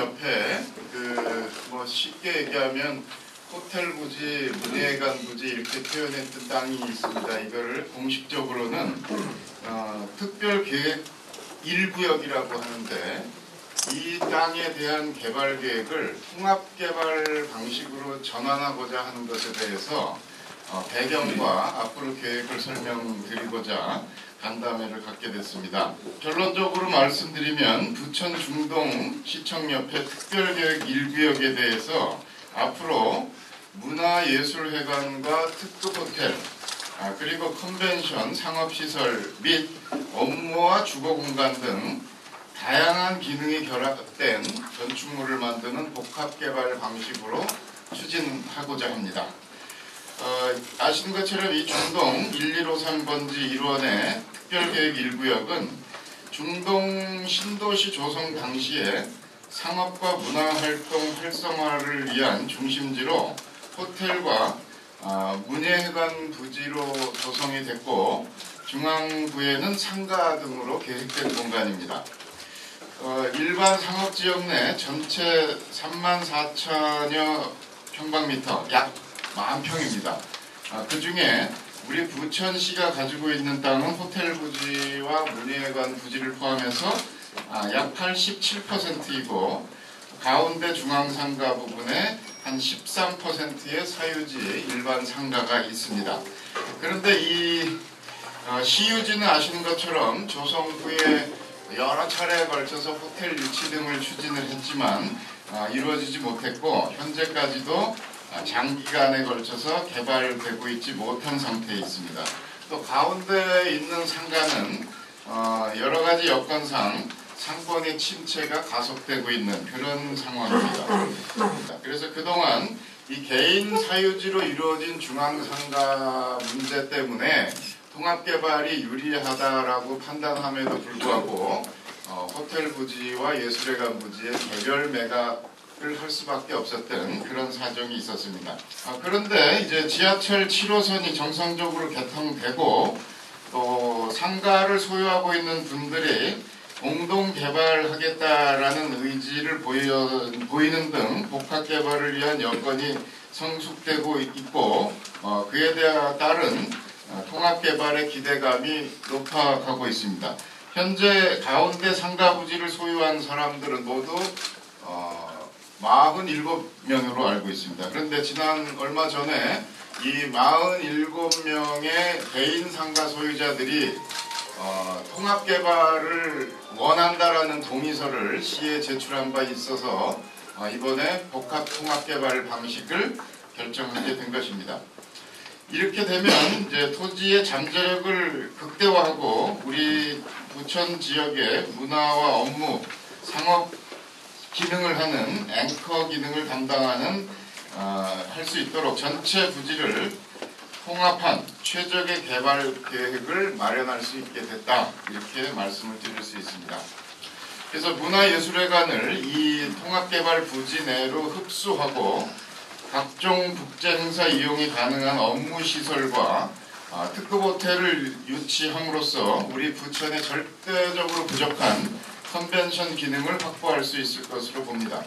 옆에 뭐 쉽게 얘기하면 호텔 부지, 문예관 부지 이렇게 표현했던 땅이 있습니다. 이거를 공식적으로는 특별계획 1구역이라고 하는데, 이 땅에 대한 개발 계획을 통합개발 방식으로 전환하고자 하는 것에 대해서 배경과 앞으로 계획을 설명드리고자 간담회를 갖게 됐습니다. 결론적으로 말씀드리면 부천 중동 시청 옆에 특별계획 1구역에 대해서 앞으로 문화예술회관과 특급호텔, 그리고 컨벤션, 상업시설 및 업무와 주거공간 등 다양한 기능이 결합된 건축물을 만드는 복합개발 방식으로 추진하고자 합니다. 아시는 것처럼 이 중동 1153번지 1원의 특별계획 1구역은 중동 신도시 조성 당시에 상업과 문화활동 활성화를 위한 중심지로 호텔과 문예회관 부지로 조성이 됐고, 중앙부에는 상가 등으로 계획된 공간입니다. 일반 상업지역 내 전체 34,000여 평방미터, 약 10,000평입니다. 그 중에 우리 부천시가 가지고 있는 땅은 호텔 부지와 문예관 부지를 포함해서 약 87%이고, 가운데 중앙상가 부분에 한 13%의 사유지 일반 상가가 있습니다. 그런데 이 시유지는 아시는 것처럼 조성 후에 여러 차례에 걸쳐서 호텔 유치 등을 추진을 했지만 이루어지지 못했고, 현재까지도 장기간에 걸쳐서 개발되고 있지 못한 상태에 있습니다. 또 가운데 있는 상가는 여러 가지 여건상 상권의 침체가 가속되고 있는 그런 상황입니다. 그래서 그동안 이 개인 사유지로 이루어진 중앙상가 문제 때문에 통합개발이 유리하다라고 판단함에도 불구하고 호텔 부지와 예술회관 부지의 개별 매각을 할 수밖에 없었던 그런 사정이 있었습니다. 그런데 이제 지하철 7호선이 정상적으로 개통되고 또 상가를 소유하고 있는 분들이 공동 개발하겠다라는 의지를 보이는 등 복합개발을 위한 여건이 성숙되고 있고, 그에 따른 통합개발의 기대감이 높아가고 있습니다. 현재 가운데 상가 부지를 소유한 사람들은 모두 47명으로 알고 있습니다. 그런데 지난 얼마 전에 이 47명의 개인 상가 소유자들이 통합개발을 원한다라는 동의서를 시에 제출한 바 있어서 이번에 복합통합개발 방식을 결정하게 된 것입니다. 이렇게 되면 이제 토지의 잠재력을 극대화하고 우리 부천 지역의 문화와 업무, 상업 기능을 하는 앵커 기능을 담당하는 할 수 있도록 전체 부지를 통합한 최적의 개발 계획을 마련할 수 있게 됐다, 이렇게 말씀을 드릴 수 있습니다. 그래서 문화예술회관을 이 통합개발 부지 내로 흡수하고 각종 국제 행사 이용이 가능한 업무시설과 특급호텔을 유치함으로써 우리 부천의 절대적으로 부족한 컨벤션 기능을 확보할 수 있을 것으로 봅니다.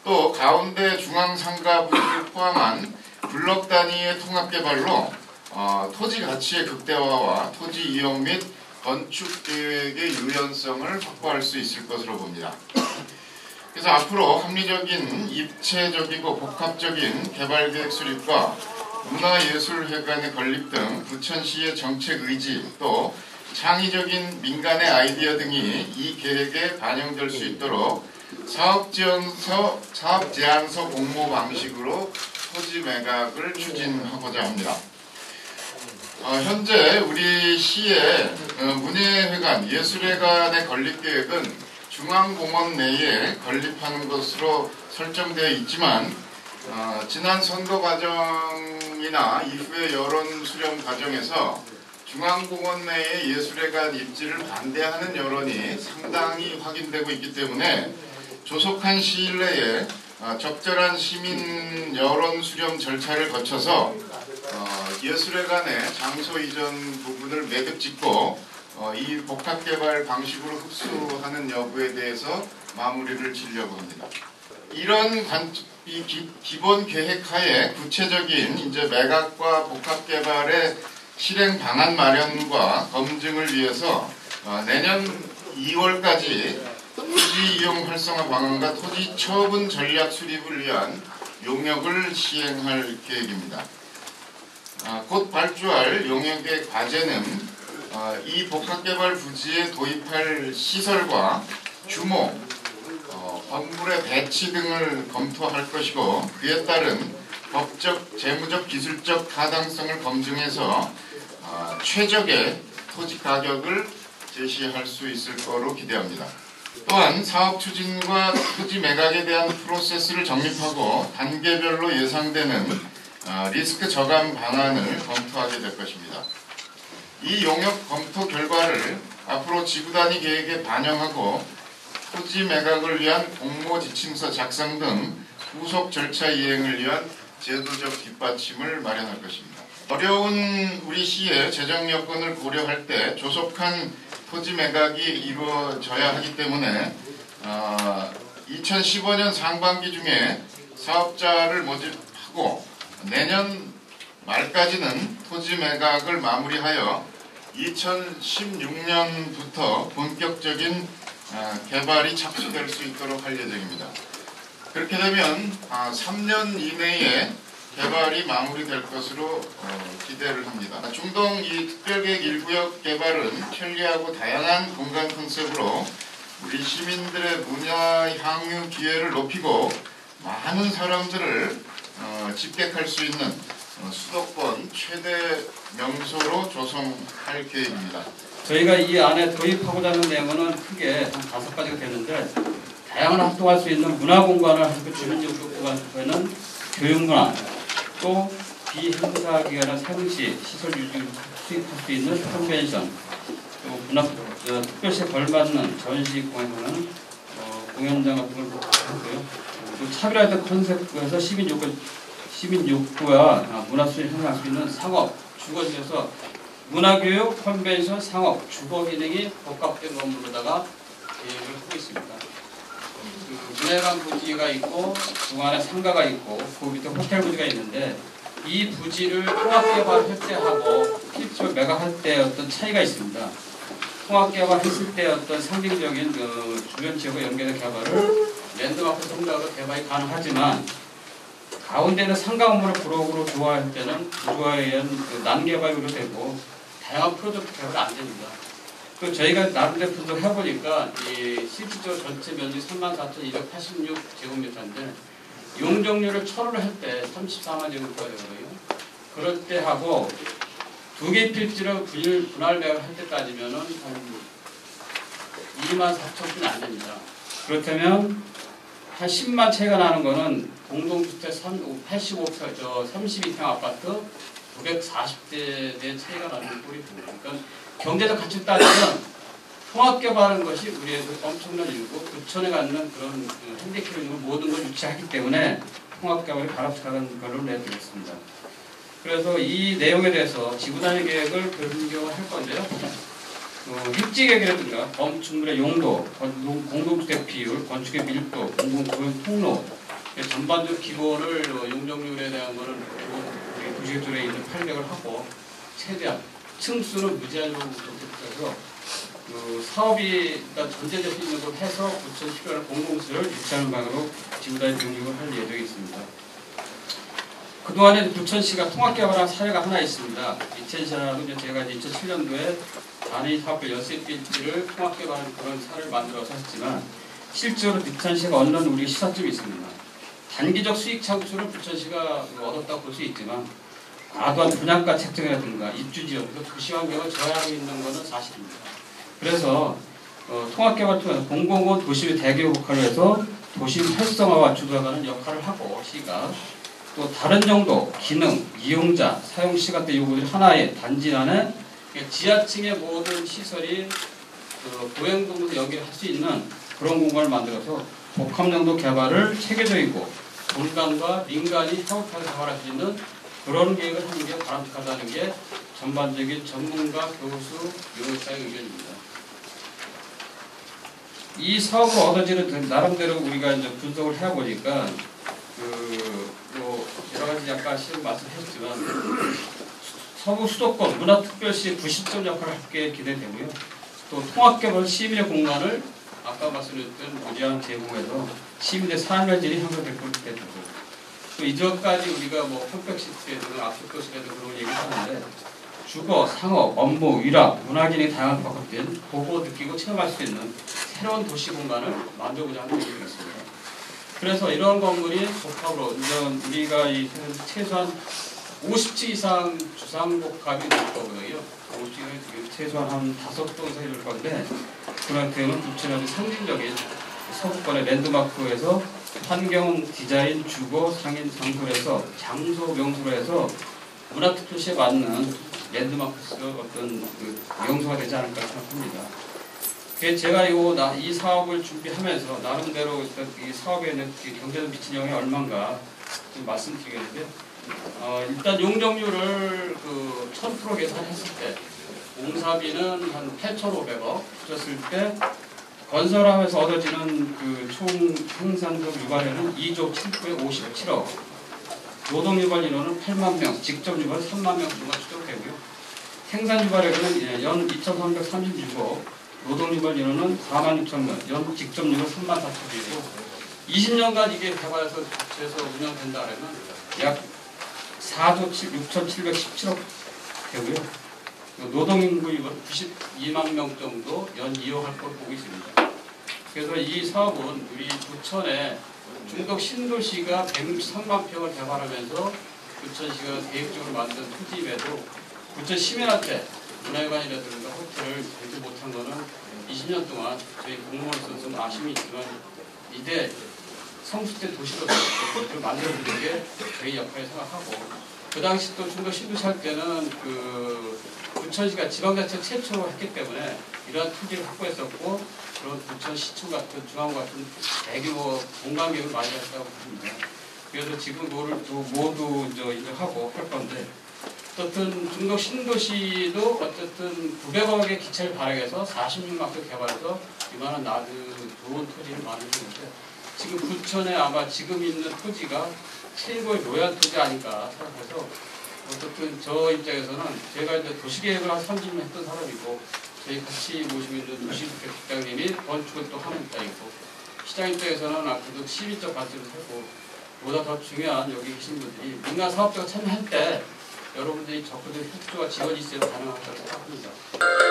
또 가운데 중앙상가 부지를 포함한 블록 단위의 통합개발로 토지 가치의 극대화와 토지 이용 및 건축 계획의 유연성을 확보할 수 있을 것으로 봅니다. 그래서 앞으로 합리적인, 입체적이고 복합적인 개발계획 수립과 문화예술회관의 건립 등 부천시의 정책 의지, 또 창의적인 민간의 아이디어 등이 이 계획에 반영될 수 있도록 사업제안서 공모 방식으로 토지 매각을 추진하고자 합니다. 현재 우리 시의 문예회관, 예술회관의 건립계획은 중앙공원 내에 건립하는 것으로 설정되어 있지만 지난 선거 과정이나 이후의 여론 수렴 과정에서 중앙공원 내에 예술회관 입지를 반대하는 여론이 상당히 확인되고 있기 때문에 조속한 시일 내에 적절한 시민 여론 수렴 절차를 거쳐서 예술회관의 장소 이전 부분을 매듭 짓고 이 복합개발 방식으로 흡수하는 여부에 대해서 마무리를 지으려고 합니다. 이런 기본 계획하에 구체적인 이제 매각과 복합 개발의 실행 방안 마련과 검증을 위해서 내년 2월까지 토지 이용 활성화 방안과 토지 처분 전략 수립을 위한 용역을 시행할 계획입니다. 곧 발주할 용역의 과제는 이 복합개발 부지에 도입할 시설과 규모, 건물의 배치 등을 검토할 것이고 그에 따른 법적, 재무적, 기술적 타당성을 검증해서 최적의 토지 가격을 제시할 수 있을 거로 기대합니다. 또한 사업 추진과 토지 매각에 대한 프로세스를 정립하고 단계별로 예상되는 리스크 저감 방안을 검토하게 될 것입니다. 이 용역 검토 결과를 앞으로 지구단위 계획에 반영하고 토지 매각을 위한 공모 지침서 작성 등 후속 절차 이행을 위한 제도적 뒷받침을 마련할 것입니다. 어려운 우리 시의 재정 여건을 고려할 때 조속한 토지 매각이 이루어져야 하기 때문에 2015년 상반기 중에 사업자를 모집하고 내년 말까지는 토지 매각을 마무리하여 2016년부터 본격적인 개발이 착수될 수 있도록 할 예정입니다. 그렇게 되면 3년 이내에 개발이 마무리될 것으로 기대를 합니다. 중동 이 특별계획 1구역 개발은 편리하고 다양한 공간 컨셉으로 우리 시민들의 문화 향유 기회를 높이고 많은 사람들을 집객할 수 있는 수도권 최대 명소로 조성할 계획입니다. 저희가 이 안에 도입하고자 하는 내용은 크게 한 5가지가 되는데 다양한 활동할 수 있는 문화 공간을 하고 주민지역구간에는 교육문화, 또 비행사 기관의 상시 시설 유지를 수입할 수 있는 컨벤션, 또 특별시에 걸맞는 전시 공연은 공연장 같은 걸 하고요. 또 차별화된 컨셉에서 시민욕구와 문화수준을 향할 수 있는 상업, 주거 중에서 문화교육, 컨벤션, 상업, 주거 기능이 복합된 건물로다가 계획을 하고 있습니다. 문해관 부지가 있고 중안에 상가가 있고 그 밑에 호텔 부지가 있는데 이 부지를 통합개발할 때 하고 실제로 매각할 때 어떤 차이가 있습니다. 통합개발했을 때 어떤 상징적인 주변 지역과 연계된 개발을 랜드마크 생각으로 개발이 가능하지만 가운데는 상가 건물을 부록으로 조화할 때는 구조화에 의한 난개발으로 되고 다양한 프로젝트 개발이 안 됩니다. 그 저희가 나름대로 분석을 해보니까 이 실질적으로 전체 면적이 34,286제곱미터인데 용적률을 1,000으로 할 때 34만 제곱미터가 되거든요. 그럴 때 하고 두 개 필지로 분할 매각을 할 때 따지면은 한 24,000은 안 됩니다. 그렇다면 한 10만 차이가 나는 거는 공동주택 32평 아파트 940대 내 차이가 나는 꼴이 보입니다. 그러니까 경제적 가치를 따지면 통합개발하는 것이 우리의 엄청난 일이고 부천에 갖는 그런 핸디캡을 모든 걸 유치하기 때문에 통합개발이 바람직한 걸로 내드리겠습니다. 그래서 이 내용에 대해서 지구단위 계획을 변경할 건데요. 입지계획이라든가 건축물의 용도, 공동주택 비율, 건축의 밀도, 공공구역 통로 전반적으로 기본을 용적률에 대한 거는 도시계획에 있는 800을 하고 최대한 층수는 무제한으로 해서 사업이 전제될 수 있는 걸 해서 부천 필요한 공공시설을 유치하는 방향으로 지구단위 변경을 할 예정이 있습니다. 그동안에 부천시가 통합개발한 사례가 하나 있습니다. 이천시라고 제가 2007년도에 단위 사업별 연습빌지를 통합개발한 그런 사례를 만들어서 했지만 실제로 부천시가 얻는 우리 시사점이 있습니다. 단기적 수익 창출은 부천시가 얻었다고 볼 수 있지만 과도한 분양가 책정이라든가 입주지역, 도시환경을 저해하고 있는 것은 사실입니다. 그래서 통합개발을 통해서 공공은 도심의 대기업 역할을 해서 도심 활성화와 주도하는 역할을 하고 시가 또 다른 정도, 기능, 이용자, 사용 시간대 요구들이 하나의 단지 안에 지하층의 모든 시설이 보행도로에서 연결할 수 있는 그런 공간을 만들어서 복합용도 개발을 체계적이고 공간과 민간이 협업해서 개발할 수 있는 그런 계획을 하는 게 바람직하다는 게 전반적인 전문가, 교수, 유흥사의 의견입니다. 이 사업으로 얻어지는 나름대로 우리가 이제 분석을 해보니까 뭐 여러 가지 아까 시험 말씀하셨지만 서부 수도권 문화특별시 구심점 역할을 하게 기대되고요. 또 통합개발 시민의 공간을 아까 말씀드렸던 무제한 제공해서 시민의 삶의 질이 향상될 것으로 기대되고 또 이전까지 우리가 뭐 평택시대든 압축도시라든 그런 얘기를 하는데 주거, 상업, 업무, 위락, 문화기능이 다양하게 바꿔된 보고 느끼고 체험할 수 있는 새로운 도시 공간을 만들고자 하는 얘기가 있습니다. 그래서 이런 건물이 복합으로 우리가 최소한 50층 이상 주상복합이 될 거고요. 50층은 최소한 한 5동 이상이 될 건데 그한테는 부천의 상징적인 서구권의 랜드마크에서 환경, 디자인, 주거, 상인, 장소에서 장소 명소로 해서 문화특별시에 맞는 랜드마크스 어떤 명소가 되지 않을까 생각합니다. 제가 이 사업을 준비하면서 나름대로 이 사업에 있는 경제적 미친 영향이 얼마인가 좀 말씀드리겠는데 일단 용적률을 1000% 계산했을 때 공사비는 한 8,500억 붙였을 때 건설하면서 얻어지는 총 생산적 유발료는 2조 757억 노동 유발 인원은 8만 명, 직접 유발 3만 명 정도 추정되고요. 생산 유발료는 연 2,336억, 노동 유발 인원은 4만 6천 명, 연 직접 유발 3만 4천 명이고 20년간 이게 개발해서 운영된다면 약 4조 6,717억 되고요. 노동인구 92만 명 정도 연 이용할 걸 보고 있습니다. 그래서 이 사업은 우리 부천에 중덕 신도시가 163만 평을 개발하면서 부천시가 계획적으로 만든 토지임에도 부천 시민한테 문화회관이라든가 호텔을 제시 못한 것은 20년 동안 저희 공무원으로서 좀 아쉬움이 있지만 이대 성숙된 도시로서 호텔을 만들어주는 게 저희 역할을 생각하고 그 당시 또 중덕 신도시 할 때는 부천시가 지방자치 최초로 했기 때문에 이러한 토지를 확보했었고 그런 부천시청 같은 중앙 같은 대규모 공간계획을 많이 했다고 봅니다. 그래서 지금 모두 인정하고 할 건데 어쨌든 중덕 신도시도 어쨌든 900억의 기체를 발행해서 46만큼 개발해서 이만한 좋은 토지를 만들었는데 지금 부천에 아마 지금 있는 토지가 최고의 로얄 토지 아닐까 생각해서 어쨌든 저 입장에서는 제가 이제 도시계획을 한 30년 했던 사람이고 저희 같이 모시고 있는 유시숙 국장님이 건축을 또 하는 입장이고 시장 입장에서는 앞으로도 시민적 가치를 살고 보다 더 중요한 여기 계신 분들이 민간 사업자가 참여할 때 여러분들이 적극적인 협조와 지원이 있어야 가능하다고 생각합니다.